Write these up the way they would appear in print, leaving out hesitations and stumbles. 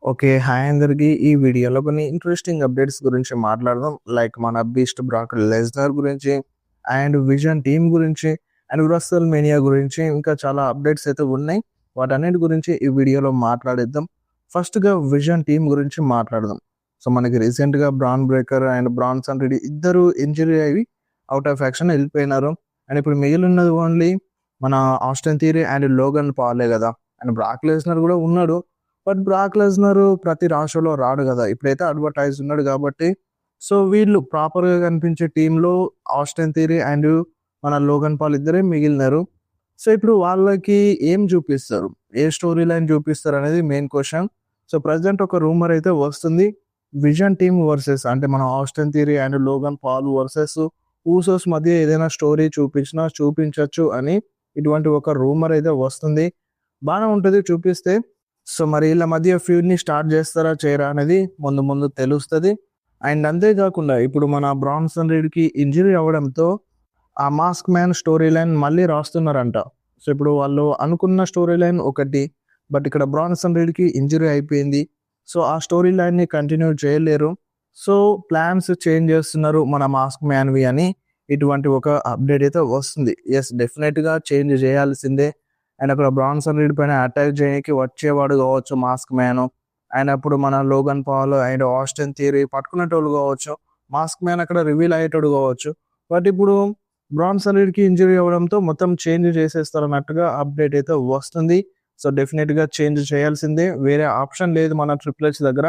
Okay. Hi అందరికి. ఈ వీడియోలో కొన్ని ఇంట్రెస్టింగ్ అప్డేట్స్ గురించి మాట్లాడదాం. లైక్ మన బీస్ట్ బ్రాక్ లెస్నర్ గురించి, అండ్ విజన్ టీమ్ గురించి, అండ్ రస్సెల్ మేనియా గురించి ఇంకా చాలా అప్డేట్స్ అయితే ఉన్నాయి. వాటన్నిటి గురించి ఈ వీడియోలో మాట్లాడేద్దాం. ఫస్ట్‌గా విజన్ టీమ్ గురించి మాట్లాడదాం. సో, మనకి రీసెంట్‌గా bran breaker and Branson Reddy ఇద్దరు ఇంజ్యూరీ అయ్యి ఔట్ ఆఫ్ యాక్షన్ ఎళ్ళిపోయినారు. అండ్ ఇప్పుడు మిగిలిన్నది ఓన్లీ మన ఆస్టన్ థియరీ అండ్ లోగన్ పాలే గదా! అండ్ బ్రాక్ లెస్నర్ గూడా ఉన్నాడు. బట్ బ్రాక్ లెస్నర్ ప్రతి రా షోలో రాడు గదా! ఇప్పుడైతే అడ్వర్‌టైజ్ ఉన్నాడు గాబట్టి, సో, వీళ్ళు ప్రాపర్‌గా కనిపించే టీమ్‌లో ఆస్టన్ థియరీ అండ్ మన లోగన్ పాల్ ఇద్దరే మిగిలినారు. సో, ఇప్పుడు వాళ్ళకి ఏం జూపిస్తారు? ఏ స్టోరీ లైన్ జూపిస్తారనేది మెయిన్ క్వెషన్. సో, ప్రెజెంట్ ఒక రూమర్ అయితే వస్తుంది. విజన్ టీమ్ వర్సెస్ అంటే మన Austin Theory and Logan Paul versus Usos మధ్య ఏదైనా స్టోరీ చూపించొచ్చు అని ఇటువంటి ఒక రూమర్ అయితే వస్తుంది. బానే ఉంటది చూపిస్తే. సో, మరి ఈళ్ళ మధ్య ఫ్యూడ్‌ని స్టార్ట్ జేస్తారా? చేయరా? అనేది ముందు ముందు తెలుస్తది. అండ్ అంతే గాకుండా ఇప్పుడు మన బ్రాన్సన్ రీడ్‌కి ఇంజ్యూరీ అవ్వడంతో ఆ మాస్క్ మ్యాన్ స్టోరీ లైన్ మళ్ళీ రాస్తున్నారంట. సో, ఇప్పుడు వాళ్ళు అనుకున్న స్టోరీ లైన్ ఒకటి. బట్ ఇక్కడ బ్రాన్సన్ రీడ్‌కి ఇంజ్యూరీ అయిపోయింది. సో, ఆ స్టోరీ లైన్‌ని కంటిన్యూ చేయలేరు. సో, ప్లాన్స్ చేంజ్ జేస్తున్నారు మన మాస్క్ మ్యాన్‌వి అని ఇటువంటి ఒక అప్డేట్ అయితే వస్తుంది. యెస్, డెఫినెట్‌గా చేంజ్ జేయాల్సిందే. అండ్ అక్కడ బ్రాన్సన్ రీడ్ పైన అటాక్ చేయనీకి వచ్చేవాడు కావచ్చు మాస్క్ మ్యాన్. అండ్ అప్పుడు మన Logan Paul and Austin Theory పట్టుకునేటోళ్ళు కావచ్చు. మాస్క్ మ్యాన్ అక్కడ రివీల్ అయ్యేటోడు కావచ్చు. బట్ ఇప్పుడు బ్రాన్సన్ రీడ్‌కి ఇంజ్యూరీ అవ్వడంతో మొత్తం చేంజ్ చేసేస్తారన్నట్టుగా అప్డేట్ అయితే వస్తుంది. సో, డెఫినిట్‌గా చేంజ్ చేయాల్సిందే. వేరే ఆప్షన్ లేదు మన ట్రిపుల్ హెచ్ దగ్గర.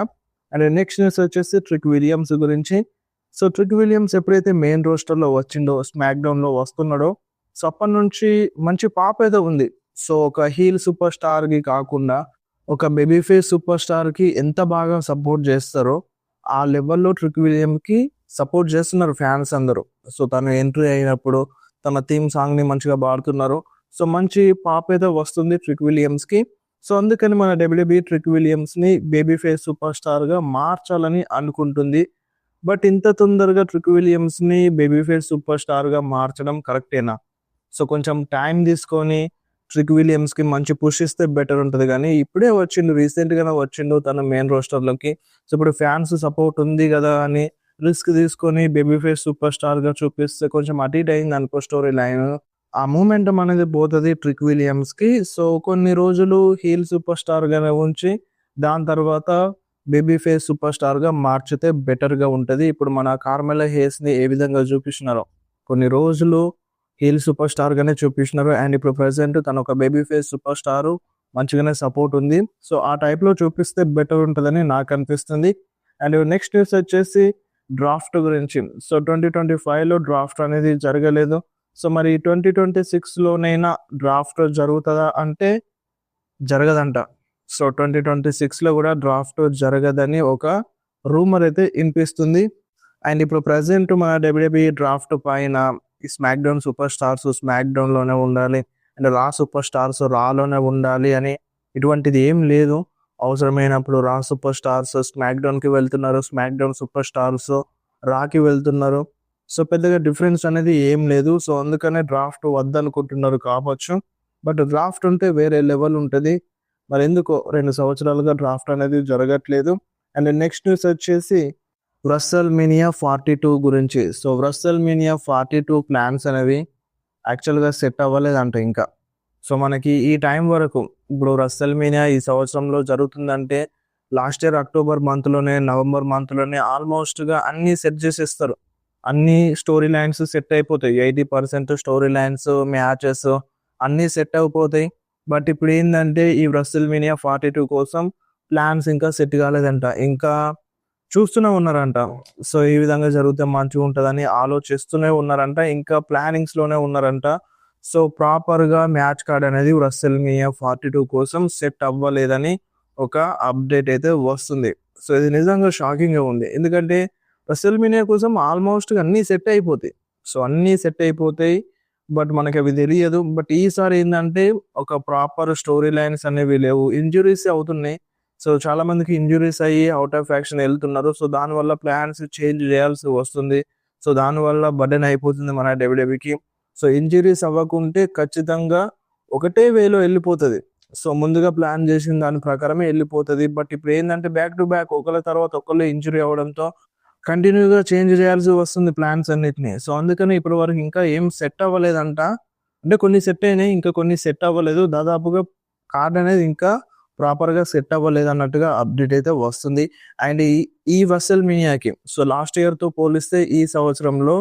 అండ్ నెక్స్ట్ న్యూస్ వచ్చేసి ట్రిక్ విలియమ్స్ గురించి. సో, ట్రిక్ విలియమ్స్ ఎప్పుడైతే మెయిన్ రోస్టర్‌లో వచ్చిండో, స్మాక్ డౌన్‌లో వస్తున్నాడో, సో, అప్పటినుంచి మంచి పాప్ అయితే ఉంది. సో, ఒక హీల్ సూపర్ స్టార్‌కి కాకుండా, ఒక బేబీ ఫేస్ సూపర్ స్టార్‌కి ఎంత బాగా సపోర్ట్ జేస్తారో, ఆ లెవెల్‌లో ట్రిక్ విలియమ్‌కి సపోర్ట్ జేస్తున్నారు ఫ్యాన్స్ అందరూ. సో, తను ఎంట్రీ అయినప్పుడు తన థీమ్ సాంగ్‌ని మంచిగా పాడుతున్నారు. సో, మంచి పాప్ అయితే వస్తుంది ట్రిక్ విలియమ్స్‌కి. సో, అందుకని మన డబ్ల్యూడబ్ల్యూఈ ట్రిక్ విలియమ్స్‌ని బేబీ ఫేస్ సూపర్ స్టార్‌గా మార్చాలని అనుకుంటుంది. బట్ ఇంత తొందరగా ట్రిక్ విలియమ్స్‌ని బేబీ ఫేస్ సూపర్ స్టార్‌గా మార్చడం కరెక్టేనా? సో, కొంచెం టైం తీసుకొని ట్రిక్ విలియమ్స్‌కి మంచి పుష్ ఇస్తే బెటర్ ఉంటది గానీ, ఇప్పుడే వచ్చిండు, రీసెంట్‌గానే వచ్చిండు తను మెయిన్ రోస్టర్‌లోకి. సో, ఇప్పుడు ఫ్యాన్స్ సపోర్ట్ ఉంది గదా అని రిస్క్ తీసుకొని బేబీ ఫేస్ సూపర్ స్టార్‌గా చూపిస్తే కొంచెం అటు ఇటు అయిందనుకో స్టోరీ లైన్. ఆ మొమెంటం అనేది పోతది ట్రిక్ విలియమ్స్‌కి. సో, కొన్ని రోజులు హీల్ సూపర్ స్టార్‌గానే ఉంచి, దాని తర్వాత బేబీ ఫేస్ సూపర్ స్టార్‌గా మార్చితే బెటర్‌గా ఉంటది. ఇప్పుడు మన కార్మెలా హేస్‌ని ఏ విధంగా చూపిస్తున్నారో, కొన్ని రోజులు హీల్ సూపర్ స్టార్‌గానే చూపిచ్చినారు. అండ్ ఇప్పుడు ప్రెజెంట్ తనొక బేబీ ఫేస్ సూపర్ స్టారు. మంచిగానే సపోర్ట్ ఉంది. సో, ఆ టైప్‌లో చూపిస్తే బెటర్ ఉంటదని నాకనిపిస్తుంది. అండ్ నెక్స్ట్ న్యూస్ వచ్చేసి డ్రాఫ్ట్ గురించి. సో, 2025లో డ్రాఫ్ట్ అనేది జరగలేదు. సో, మరి 2026లోనైనా డ్రాఫ్ట్ జరుగుతదా అంటే జరగదంట. సో, 2026లో గూడా డ్రాఫ్ట్ జరగదని ఒక రూమర్ అయితే ఇనిపిస్తుంది. అండ్ ఇప్పుడు ప్రెజెంట్ మన డబ్ల్యూడబ్ల్యూఈ డ్రాఫ్ట్ పైన ఈ smack down super stars smack డౌన్‌లోనే ఉండాలి. అండ్ రా సూపర్ స్టార్స్ రాలోనే ఉండాలి అని ఇటువంటిది ఏం లేదు. అవసరమైనప్పుడు రా సూపర్ స్టార్స్ స్మాక్ డౌన్‌కి వెళ్తున్నారు. స్మాక్ డౌన్ సూపర్ స్టార్స్ రాకి వెళ్తున్నారు. సో, పెద్దగా డిఫరెన్స్ అనేది ఏం లేదు. సో, అందుకనే డ్రాఫ్ట్ వద్దనుకుంటున్నారు కావచ్చు. బట్ డ్రాఫ్ట్ ఉంటే వేరే లెవెల్ ఉంటది. మరెందుకో 2 సంవత్సరాలుగా డ్రాఫ్ట్ అనేది జరగట్లేదు. అండ్ నెక్స్ట్ న్యూస్ వచ్చేసి రస్సెల్ మేనియా 42 గురించి. సో, రస్సెల్ మేనియా 42 ప్లాన్స్ అనేవి యాక్చువల్‌గా సెట్ అవ్వలేదంట ఇంకా. సో, మనకి ఈ టైం వరకు ఇప్పుడు రస్సెల్ మేనియా ఈ సంవత్సరంలో జరుగుతుందంటే లాస్ట్ ఇయర్ అక్టోబర్ మంత్‌లోనే, నవంబర్ మంత్‌లోనే ఆల్మోస్ట్‌గా అన్నీ సెట్ చేసేస్తారు. అన్ని స్టోరీ లైన్స్ సెట్ అయిపోతాయి. 80% స్టోరీ లైన్స్, మ్యాచెస్ అన్నీ సెట్ అయిపోతాయి. బట్ ఇప్పుడేందంటే ఈ రస్సెల్ మేనియా 42 కోసం ప్లాన్స్ ఇంకా సెట్ కాలేదంట. ఇంకా చూస్తూనే ఉన్నారంట. సో, ఈ విధంగా జరిగితే మంచిగుంటదని ఆలోచిస్తూనే ఉన్నారంట. ఇంకా ప్లానింగ్స్‌లోనే ఉన్నారంట. సో, ప్రాపర్‌గా మ్యాచ్ కార్డ్ అనేది రస్సెల్‌మేనియా 42 కోసం సెట్ అవ్వలేదని ఒక అప్డేట్ అయితే వస్తుంది. సో, ఇది నిజంగా షాకింగ్‌గా ఉంది. ఎందుకంటే రస్సెల్‌మేనియా కోసం ఆల్మోస్ట్‌గా అన్నీ సెట్ అయిపోతాయి. సో, అన్నీ సెట్ అయిపోతాయి. బట్ మనకవి తెలియదు. బట్ ఈసారి ఏందంటే ఒక ప్రాపర్ స్టోరీ లైన్స్ అనేవి లేవు. ఇంజ్యూరీసే అవుతున్నాయి. సో, చాలా మందికి ఇంజ్యూరీస్ అయ్యి ఔట్ ఆఫ్ యాక్షన్ ఎళ్తున్నారు. సో, దానివల్ల ప్లాన్స్ చేంజ్ చేయాల్సి వస్తుంది. సో, దానివల్ల బర్డెన్ అయిపోతుంది మన డబ్ల్యూడబ్ల్యూఈకి. సో, ఇంజ్యూరీస్ అవ్వకుంటే ఖచ్చితంగా ఒకటే వేలో ఎళ్ళిపోతది. సో, ముందుగా ప్లాన్ చేసిన దాని ప్రకారమే ఎళ్ళిపోతది. బట్ ఇప్పుడేందంటే బ్యాక్ టు బ్యాక్ ఒకళ్ళ తర్వాత ఒకళ్ళు ఇంజ్యూరీ అవ్వడంతో కంటిన్యూ‌గా చేంజ్ చేయాల్సి వస్తుంది ప్లాన్స్ అన్నిటిని. సో, అందుకని ఇప్పటి వరకు ఇంకా ఏం సెట్ అవ్వలేదంట. అంటే కొన్ని సెట్ అయినాయి. ఇంకా కొన్ని సెట్ అవ్వలేదు. దాదాపుగా కార్డ్ అనేది ఇంకా ప్రాపర్‌గా సెట్ అవ్వలేదన్నట్టుగా అప్డేట్ అయితే వస్తుంది. అండ్ ఈ వెసెల్ మినియాకి సో, లాస్ట్ ఇయర్‌తో పోలిస్తే ఈ సంవత్సరంలో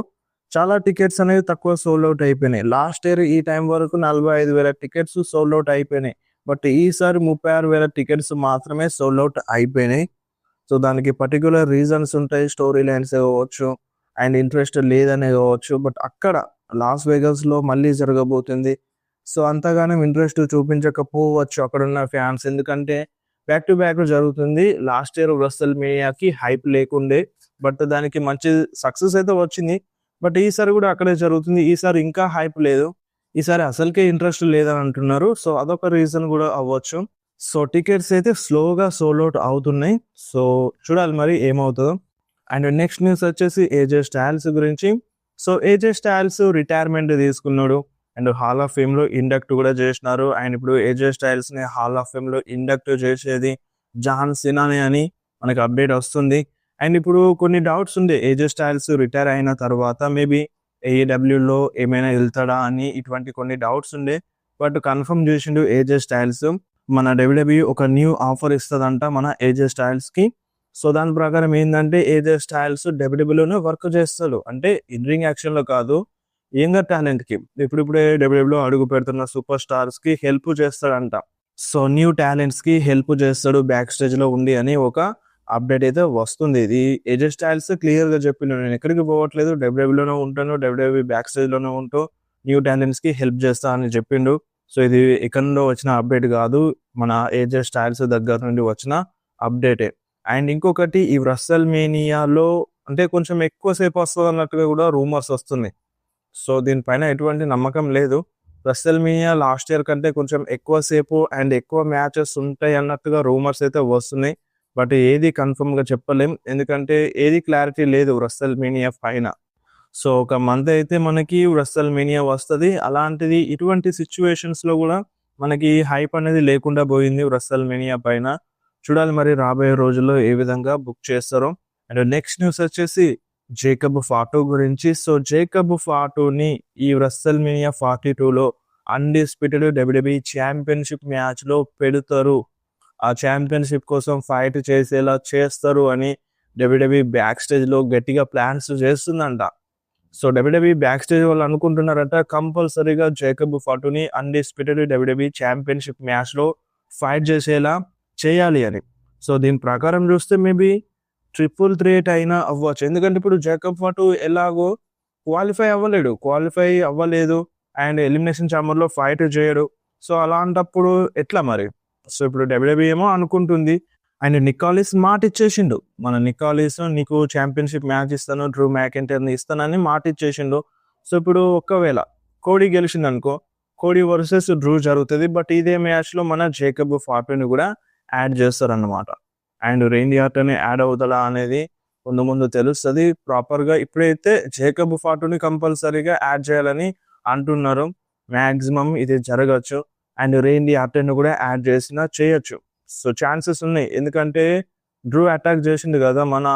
చాలా టికెట్స్ అనేవి తక్కువ సోల్డ్ ఔట్ అయిపోయినాయి. లాస్ట్ ఇయర్ ఈ టైం వరకు 45,000 టికెట్స్ సోల్డ్ ఔట్ అయిపోయినాయి. బట్ ఈసారి 36,000 టికెట్స్ మాత్రమే సోల్డ్ ఔట్ అయిపోయినాయి. సో, దానికి పర్టిక్యులర్ రీజన్స్ ఉంటాయి. స్టోరీ లైన్స్ కావచ్చు అండ్ ఇంట్రెస్ట్ లేదనే కావచ్చు. బట్ అక్కడ లాస్ వేగాస్‌లో మళ్ళీ జరగబోతుంది. సో, అంతగానం ఇంట్రెస్ట్ చూపించకపోవచ్చు అక్కడున్న ఫ్యాన్స్. ఎందుకంటే బ్యాక్ టు బ్యాక్ జరుగుతుంది. లాస్ట్ ఇయర్ రెసల్ మేనియాకి హైప్ లేకుండే. బట్ దానికి మంచి సక్సెస్ అయితే వచ్చింది. బట్ ఈసారి కూడా అక్కడే జరుగుతుంది. ఈసారి ఇంకా హైప్ లేదు. ఈసారి అసలుకే ఇంట్రెస్ట్ లేదని అంటున్నారు. సో, అదొక రీజన్ కూడా అవ్వచ్చు. సో, టికెట్స్ అయితే స్లోగా సోల్డ్ ఔట్ అవుతున్నాయి. సో, చూడాలి మరి ఏమవుతదో. అండ్ నెక్స్ట్ న్యూస్ వచ్చేసి ఏజే స్టైల్స్ గురించి. సో, ఏజే స్టైల్స్ రిటైర్మెంట్ తీసుకున్నాడు. అండ్ హాల్ ఆఫ్ ఫేమ్‌లో ఇండక్ట్ కూడా చేసినారు. అండ్ ఇప్పుడు ఏజే స్టైల్స్‌ని హాల్ ఆఫ్ ఫేమ్‌లో ఇండక్ట్ చేసేది జాన్ సినానే అని మనకు అప్డేట్ వస్తుంది. అండ్ ఇప్పుడు కొన్ని డౌట్స్ ఉండే ఏజే స్టైల్స్ రిటైర్ అయిన తర్వాత మేబీ ఏఈడబ్ల్యూలో ఏమైనా ఎళ్తాడా అని ఇటువంటి కొన్ని డౌట్స్ ఉండే. బట్ కన్ఫర్మ్ చేసిండు ఏజే స్టైల్స్. మన డబ్ల్యూడబ్ల్యూఈ ఒక న్యూ ఆఫర్ ఇస్తదంట మన ఏజే స్టైల్స్‌కి. సో, దాని ప్రకారం ఏందంటే ఏజే స్టైల్స్ డబ్ల్యూడబ్ల్యూలోనే వర్క్ చేస్తాడు. అంటే ఇన్ రింగ్ యాక్షన్‌లో కాదు. యంగర్ టాలెంట్‌కి ఇప్పుడిప్పుడే డబ్ల్యూడబ్ల్యూలో అడుగు పెడుతున్న సూపర్ స్టార్స్‌కి హెల్ప్ చేస్తాడంట. సో, న్యూ టాలెంట్స్‌కి హెల్ప్ చేస్తాడు బ్యాక్ స్టేజ్‌లో ఉండి అని ఒక అప్డేట్ అయితే వస్తుంది. ఇది ఏజే స్టైల్స్ క్లియర్‌గా చెప్పిండు. నేను ఎక్కడికి పోవట్లేదు. డబ్ల్యూడబ్ల్యూలోనే ఉంటాను. డబ్ల్యూడబ్ల్యూఈ బ్యాక్ స్టేజ్‌లోనే ఉంటూ న్యూ టాలెంట్స్‌కి హెల్ప్ చేస్తా అని చెప్పిండు. సో, ఇది ఎక్కడి నుండో వచ్చిన అప్డేట్ కాదు. మన ఏజే స్టైల్స్ దగ్గర నుండి వచ్చిన అప్డేటే. అండ్ ఇంకొకటి ఈ రెసల్ మేనియాలో అంటే కొంచెం ఎక్కువ సేపు వస్తదన్నట్టుగా కూడా రూమర్స్ వస్తున్నాయి. సో, దీనిపైన ఎటువంటి నమ్మకం లేదు. రెసల్ మేనియా లాస్ట్ ఇయర్ కంటే కొంచెం ఎక్కువ సేపు అండ్ ఎక్కువ మ్యాచెస్ ఉంటాయి అన్నట్టుగా రూమర్స్ అయితే వస్తున్నాయి. బట్ ఏది కన్ఫర్మ్‌గా చెప్పలేం. ఎందుకంటే ఏది క్లారిటీ లేదు రెసల్ మేనియా పైన. సో, ఒక మంత్ అయితే మనకి రెసల్ మేనియా వస్తది. అలాంటిది ఇటువంటి సిట్యుయేషన్స్‌లో కూడా మనకి హైప్ అనేది లేకుండా పోయింది రెసల్ మేనియా పైన. చూడాలి మరి రాబోయే రోజుల్లో ఏ విధంగా బుక్ చేస్తారో. అండ్ నెక్స్ట్ న్యూస్ వచ్చేసి జేకబ్ ఫాటో గురించి. సో, జేకబ్ ఫాటోని ఈ రెసల్ మేనియా 42లో అన్‌డిస్ప్యూటెడ్ డబ్ల్యూడబ్ల్యూఈ ఛాంపియన్‌షిప్ మ్యాచ్‌లో పెడతారు. ఆ ఛాంపియన్‌షిప్ కోసం ఫైట్ చేసేలా చేస్తారు అని డబ్ల్యూడబ్ల్యూఈ బ్యాక్ స్టేజ్‌లో గట్టిగా ప్లాన్స్ చేస్తుందంట. సో, డబ్ల్యూడబ్ల్యూఈ బ్యాక్ స్టేజ్ వాళ్ళు అనుకుంటున్నారంట కంపల్సరీగా జేకబ్ ఫాటోని అన్‌డిస్ప్యూటెడ్ డబ్ల్యూడబ్ల్యూఈ ఛాంపియన్‌షిప్ మ్యాచ్‌లో ఫైట్ చేసేలా చేయాలి అని. సో, దీని ప్రకారం చూస్తే మేబీ ట్రిపుల్ థ్రెట్ అయినా అవ్వచ్చు. ఎందుకంటే ఇప్పుడు జేకబ్ ఫాటో ఎలాగో క్వాలిఫై అవ్వలేడు. క్వాలిఫై అవ్వలేదు అండ్ ఎలిమినేషన్ ఛాంబర్‌లో ఫైట్ చేయడు. సో, అలాంటప్పుడు ఎట్లా మరి? సో, ఇప్పుడు డబ్ల్యూడబ్ల్యూఈ ఏమో అనుకుంటుంది. అండ్ నికాలిస్ మాటిచ్చేసిండు. మన నికాలిస్ నీకు ఛాంపియన్‌షిప్ మ్యాచ్ ఇస్తాను. డ్రూ మ్యాకింటైర్‌ని ఇస్తానని మాటిచ్చేసిండు. సో, ఇప్పుడు ఒకవేళ కోడీ గెలిచిందనుకో, కోడీ వర్సెస్ డ్రూ జరుగుతది. బట్ ఇదే మ్యాచ్‌లో మన జేకబ్ ఫాటోని కూడా యాడ్ చేస్తారన్నమాట. అండ్ రేండీ ఆర్టన్ యాడ్ అవుతాడా అనేది ముందు ముందు తెలుస్తది. ప్రాపర్‌గా ఇప్పుడైతే జేకబ్ ఫాటోని కంపల్సరీగా యాడ్ చేయాలని అంటున్నారు. మాక్సిమం ఇది జరగొచ్చు. అండ్ రేండీ ఆర్టన్ కూడా యాడ్ చేసినా చేయొచ్చు. సో, ఛాన్సెస్ ఉన్నాయి. ఎందుకంటే డ్రూ అటాక్ చేసిండు కదా మన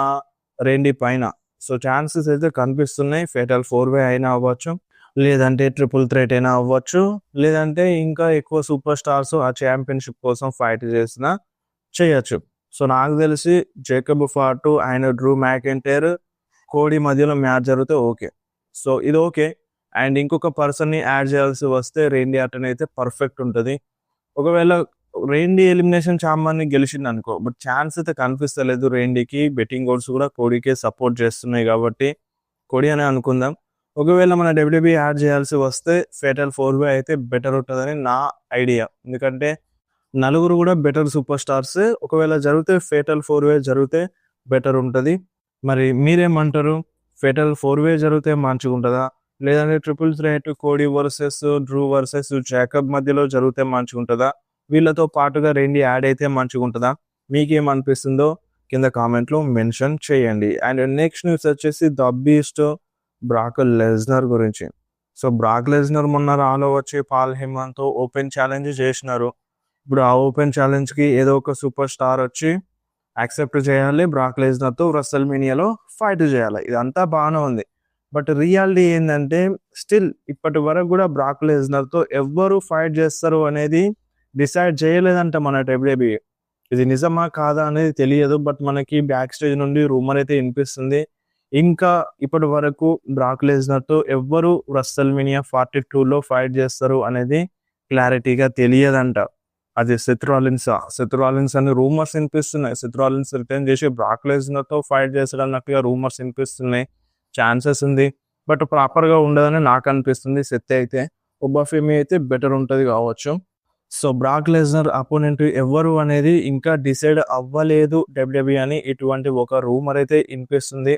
రేండీ పైన. సో, ఛాన్సెస్ అయితే కనిపిస్తున్నాయి. ఫేటల్ 4 వే అయినా అవ్వచ్చు. లేదంటే ట్రిపుల్ థ్రెట్ అయినా అవ్వచ్చు. లేదంటే ఇంకా ఎక్కువ సూపర్ స్టార్స్ ఆ ఛాంపియన్‌షిప్ కోసం ఫైట్ చేసినా చేయొచ్చు. సో, నాకు తెలిసి Jacob Fatu and Drew McIntyre, Cody మధ్యలో మ్యాచ్ జరిగితే ఓకే. సో, ఇది ఓకే. అండ్ ఇంకొక పర్సన్‌ని యాడ్ చేయాల్సి వస్తే రేండీ ఆర్టన్ అయితే పర్ఫెక్ట్ ఉంటది. ఒకవేళ రేండీ ఎలిమినేషన్ ఛాంబర్‌ని గెలిచిండనుకో, బట్ ఛాన్స్ అయితే కనిపిస్తలేదు రేండీకి. బెట్టింగ్ ఓడ్స్ కూడా కోడీకే సపోర్ట్ చేస్తున్నాయి కాబట్టి కోడీ అనే అనుకుందాం. ఒకవేళ మన డబ్ల్యూడబ్ల్యూఈ యాడ్ చేయాల్సి వస్తే ఫేటల్ 4 వే అయితే బెటర్ ఉంటదని నా ఐడియా. ఎందుకంటే నలుగురు కూడా బెటర్ సూపర్ స్టార్సే. ఒకవేళ జరిగితే ఫేటల్ 4 వే జరిగితే బెటర్ ఉంటది. మరి మీరేమంటారు? ఫేటల్ 4 వే జరిగితే మంచిగుంటదా? లేదంటే triple threat Cody versus Drew versus Jacob మధ్యలో జరిగితే మంచిగుంటదా? వీళ్ళతో పాటుగా రేండీ యాడ్ అయితే మంచిగుంటదా? మీకేమనిపిస్తుందో కింద కామెంట్‌లో మెన్షన్ చేయండి. అండ్ నెక్స్ట్ న్యూస్ వచ్చేసి ద బీస్ట్ బ్రాక్ లెస్నర్ గురించి. సో, బ్రాక్ లెస్నర్ మొన్న రాలో వచ్చి పాల్ హెమన్‌తో ఓపెన్ ఛాలెంజ్ చేసినారు. ఇప్పుడు ఆ ఓపెన్ ఛాలెంజ్‌కి ఏదో ఒక సూపర్ స్టార్ వచ్చి యాక్సెప్ట్ చేయాలి. బ్రాక్ లెస్నర్‌తో రెసల్‌మేనియాలో ఫైట్ చేయాలి. ఇదంతా బానే ఉంది. బట్ రియాలిటీ ఏందంటే స్టిల్ ఇప్పటి వరకు గూడా బ్రాక్ లెస్నర్‌తో ఎవ్వరు ఫైట్ చేస్తారు అనేది డిసైడ్ చేయలేదంట మన డబ్ల్యూడబ్ల్యూఈ. ఇది నిజమా? కాదా? అనేది తెలియదు. బట్ మనకి బ్యాక్ స్టేజ్ నుండి రూమర్ అయితే ఇనిపిస్తుంది. ఇంకా ఇప్పటి వరకు బ్రాక్ లెస్నర్‌తో ఎవ్వరు రెసల్‌మేనియా 42లో ఫైట్ చేస్తారు అనేది క్లారిటీగా తెలియదంట. అది సెత్ రాలిన్సా? సెత్ రాలిన్స్ అని రూమర్స్ ఇనిపిస్తున్నాయి. సెత్ రాలిన్స్ రిటర్న్ చేసి బ్రాక్ లెస్నర్‌తో ఫైట్ చేస్తాడన్నట్టుగా రూమర్స్ ఇనిపిస్తున్నాయి. ఛాన్సెస్ ఉంది. బట్ ప్రాపర్‌గా ఉండదని నాకనిపిస్తుంది. సెత్ అయితే. ఒబాఫెమి అయితే బెటర్ ఉంటది కావచ్చు. సో, బ్రాక్ లెస్నర్ అపోనెంట్ ఎవ్వరు అనేది ఇంకా డిసైడ్ అవ్వలేదు డబ్ల్యూడబ్ల్యూఈ అని ఇటువంటి ఒక రూమర్ అయితే ఇనిపిస్తుంది.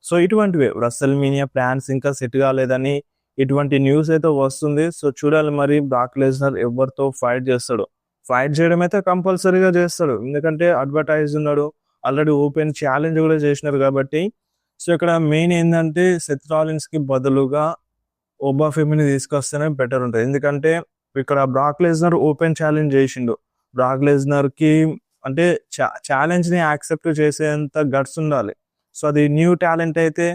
సో, ఇటువంటివే రెసల్‌మేనియా ప్లాన్స్ ఇంకా సెట్ కాలేదని ఇటువంటి న్యూస్ అయితే వస్తుంది. సో, చూడాలి మరి బ్రాక్ లెస్నర్ ఎవరితో ఫైట్ చేస్తాడో. ఫైట్ చేయడం అయితే కంపల్సరీగా చేస్తాడు. ఎందుకంటే అడ్వర్టైజ్ ఉన్నాడు. ఆల్రెడీ ఓపెన్ ఛాలెంజ్ కూడా చేసినారు కాబట్టి. సో, ఇక్కడ మెయిన్ ఏందంటే సెత్ రాలిన్స్‌కి బదులుగా ఒబాఫెమిని తీసుకొస్తేనే బెటర్ ఉంటది. ఎందుకంటే ఇక్కడ బ్రాక్ లెస్నర్ ఓపెన్ ఛాలెంజ్ చేసిండు. బ్రాక్ లెస్నర్‌కి అంటే ఛాలెంజ్‌ని యాక్సెప్ట్ చేసేంత గట్స్ ఉండాలి. సో, అది న్యూ టాలెంట్ అయితే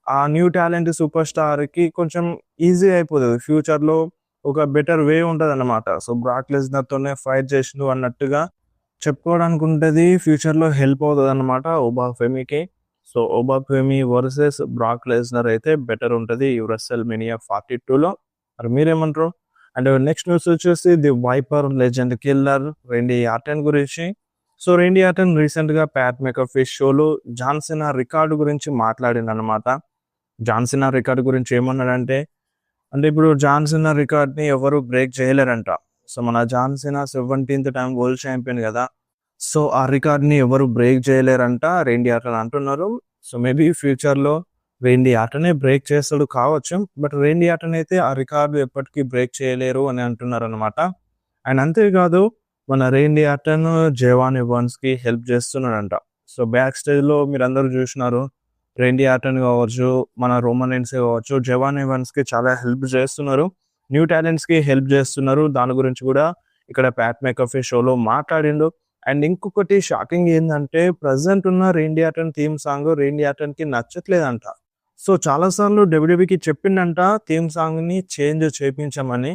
ఆ న్యూ టాలెంట్ సూపర్ స్టార్‌కి కొంచెం ఈజీ అయిపోతది. ఫ్యూచర్‌లో ఒక బెటర్ వే ఉంటదన్నమాట. సో, బ్రాక్ లెస్నర్‌తోనే ఫైట్ చేసిండు అన్నట్టుగా చెప్పుకోవడానికి ఉంటది. ఫ్యూచర్‌లో హెల్ప్ అవుతదన్నమాట ఒబాఫెమికి. So, Obafemi versus Brock Lesnar అయితే బెటర్ ఉంటది ఈ రెసల్‌మేనియా 42లో. మరి మీరేమంటారు? అండ్ నెక్స్ట్ న్యూస్ వచ్చేసి the viper legend killer Randy Orton గురించి. సో, రేండీ ఆర్టన్ రీసెంట్‌గా ప్యాట్ మెకఫీ షోలో జాన్ సినా రికార్డు గురించి మాట్లాడిండనమాట. జాన్ సినా రికార్డు గురించి ఏమన్నాడంటే, ఇప్పుడు జాన్ సినా రికార్డ్‌ని ఎవరు బ్రేక్ చేయలేరంట. సో, మన John Cena 17th time world champion గదా! సో, ఆ రికార్డ్‌ని ఎవరు బ్రేక్ చేయలేరంట రేండీ ఆర్టన్ అంటున్నారు. సో, మేబీ ఫ్యూచర్‌లో రేండీ ఆర్టనే బ్రేక్ చేస్తాడు కావచ్చు. బట్ రేండీ ఆర్టన్ అయితే ఆ రికార్డు ఎప్పటికీ బ్రేక్ చేయలేరు అని అంటున్నారనమాట. అండ్ అంతేకాదు మన రేండీ ఆర్టన్ జేవాన్ ఎవాన్స్‌కి హెల్ప్ చేస్తున్నాడంట. సో, బ్యాక్ స్టేజ్‌లో మీరందరూ చూసినారు. రేండీ ఆర్టన్ కావచ్చు, మన రోమన్ రైన్స్ కావచ్చు, జేవాన్ ఎవాన్స్‌కి చాలా హెల్ప్ చేస్తున్నారు. న్యూ టాలెంట్స్‌కి హెల్ప్ చేస్తున్నారు. దాని గురించి కూడా ఇక్కడ ప్యాట్ మెకఫీ షోలో మాట్లాడిండు. అండ్ ఇంకొకటి షాకింగ్ ఏందంటే ప్రెజెంట్ ఉన్న రేండీ ఆర్టన్ థీమ్ సాంగ్ రేండీ ఆర్టన్‌కి నచ్చట్లేదంట. సో, చాలా సార్లు డబ్ల్యూడబ్ల్యూఈకి చెప్పిండంట థీమ్ సాంగ్‌ని చేంజ్ చేపించమని.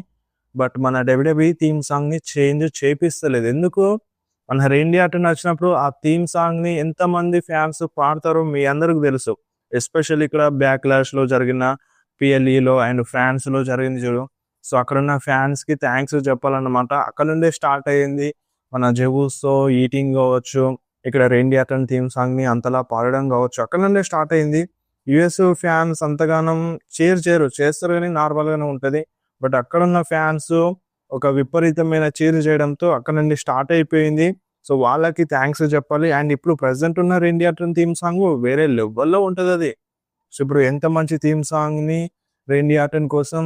బట్ మన డబ్ల్యూడబ్ల్యూఈ థీమ్ సాంగ్‌ని చేంజ్ చేపిస్తలేదు. ఎందుకు? మన రేండీ ఆర్టన్ వచ్చినప్పుడు ఆ థీమ్ సాంగ్‌ని ఎంతమంది ఫ్యాన్స్ పాడతారో మీ అందరికి తెలుసు. ఎస్పెషల్లీ ఇక్కడ బ్యాక్‌లాష్‌లో జరిగిన పీఎల్ఈలో అండ్ ఫ్రాన్స్‌లో జరిగింది చూడు. సో, అక్కడున్న ఫ్యాన్స్‌కి థాంక్స్ చెప్పాలన్నమాట. అక్కడ నుండే స్టార్ట్ అయ్యింది. మన జెవుస్‌తో ఈటింగ్ కావచ్చు, ఇక్కడ రేండీ ఆర్టన్ థీమ్ సాంగ్‌ని అంతలా పాడడం కావచ్చు. అక్కడ నుండే స్టార్ట్ అయింది. యూఎస్ ఫ్యాన్స్ అంతగానం చేయరు. చేస్తారు గానీ నార్మల్‌గానే ఉంటది. బట్ అక్కడున్న ఫ్యాన్స్ ఒక విపరీతమైన చీర్ చేయడంతో అక్కడ నుండి స్టార్ట్ అయిపోయింది. సో, వాళ్ళకి థాంక్స్ చెప్పాలి. అండ్ ఇప్పుడు ప్రెజెంట్ ఉన్న రేండీ ఆర్టన్ థీమ్ సాంగ్ వేరే లెవెల్‌లో ఉంటదది. సో, ఇప్పుడు ఎంత మంచి థీమ్ సాంగ్‌ని రేండీ ఆర్టన్ కోసం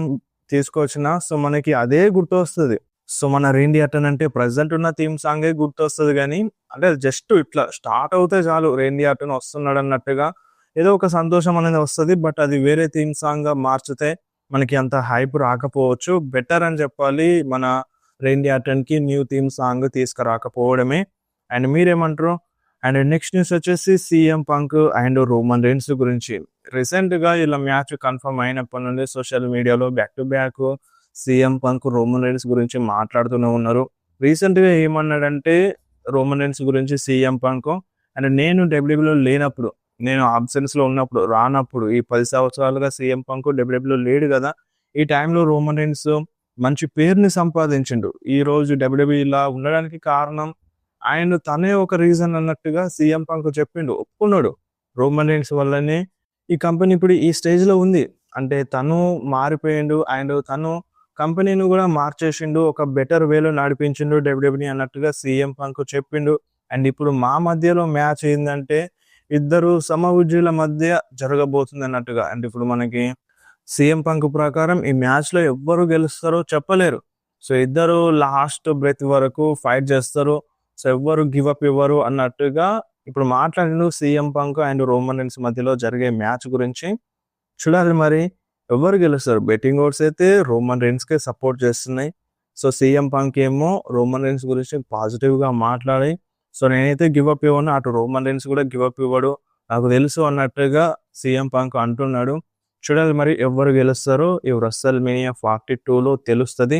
తీసుకొచ్చినా సో, మనకి అదే గుర్తొస్తది. సో, మన రేండీ ఆర్టన్ అంటే ప్రెజెంట్ ఉన్న థీమ్ సాంగే గుర్తొస్తది గానీ, అంటే జస్ట్ ఇట్లా స్టార్ట్ అవుతే చాలు రేండీ ఆర్టన్ వస్తున్నాడన్నట్టుగా ఏదో ఒక సంతోషం అనేది వస్తది. బట్ అది వేరే థీమ్ సాంగ్‌గా మార్చితే మనకి అంత హైప్ రాకపోవచ్చు. బెటర్ అని చెప్పాలి మన రేండీ ఆర్టన్‌కి న్యూ థీమ్ సాంగ్ తీసుకురాకపోవడమే. అండ్ మీరేమంటారు? అండ్ నెక్స్ట్ న్యూస్ వచ్చేసి CM punk and Roman Reigns గురించి. రీసెంట్‌గా ఇలా మ్యాచ్ కన్ఫర్మ్ అయినప్పటి నుండి సోషల్ మీడియాలో back to back CM punk Roman Reigns గురించి మాట్లాడుతూనే ఉన్నారు. రీసెంట్‌గా ఏమన్నాడంటే రోమన్ రైన్స్ గురించి సీఎం పంక్ అండ్ నేను డబ్ల్యూడబ్ల్యూలో లేనప్పుడు, నేను అబ్సెన్స్‌లో ఉన్నప్పుడు, రానప్పుడు ఈ 10 సంవత్సరాలుగా సీఎం పంక్ డబ్ల్యూడబ్ల్యూలో లేడు గదా! ఈ టైంలో రోమన్ రైన్స్ మంచి పేరుని సంపాదించిండు. ఈరోజు డబ్ల్యూడబ్ల్యూ ఇలా ఉండడానికి కారణం తనే ఒక రీజన్ అన్నట్టుగా సీఎం పంక్ చెప్పిండు. ఒప్పుకున్నాడు. రోమన్ రైన్స్ వల్లనే ఈ కంపెనీ ఇప్పుడు ఈ స్టేజ్‌లో ఉంది. అంటే తను మారిపోయిండు. తను కంపెనీని గూడా మార్చేసిండు. ఒక బెటర్ వేలో నడిపించిండు డబ్ల్యూడబ్ల్యూని అన్నట్టుగా సీఎం పంక్ చెప్పిండు. అండ్ ఇప్పుడు మా మధ్యలో మ్యాచ్ ఏందంటే ఇద్దరు సమవుజ్జీల మధ్య జరగబోతుంది అన్నట్టుగా. అంటే ఇప్పుడు మనకి సీఎం పంక్ ప్రకారం ఈ మ్యాచ్‌లో ఎవ్వరు గెలుస్తారో చెప్పలేరు. సో, ఇద్దరు లాస్ట్ బ్రెత్ వరకు ఫైట్ చేస్తారు. సో, ఎవ్వరు గివ్ అప్ ఇవ్వరు అన్నట్టుగా ఇప్పుడు మాట్లాడిండు CM punk and Roman Reigns మధ్యలో జరిగే మ్యాచ్ గురించి. చూడాలి మరి ఎవరు గెలుస్తారు. బెట్టింగ్ ఓడ్స్ అయితే రోమన్ రైన్స్‌కే సపోర్ట్ చేస్తున్నాయి. సో సీఎం పంక్ ఏమో రోమన్ రీన్స్ గురించి పాజిటివ్గా మాట్లాడి, సో నేనైతే గివ్ అప్ ఇవ్వను, అటు రోమన్ రీన్స్ కూడా గివ్ అప్ ఇవ్వడు, నాకు తెలుసు అన్నట్టుగా సీఎం పంక్ అంటున్నాడు. చూడాలి మరి ఎవరు గెలుస్తారో ఈ రెస్సల్ మేనియా 42లో తెలుస్తుంది.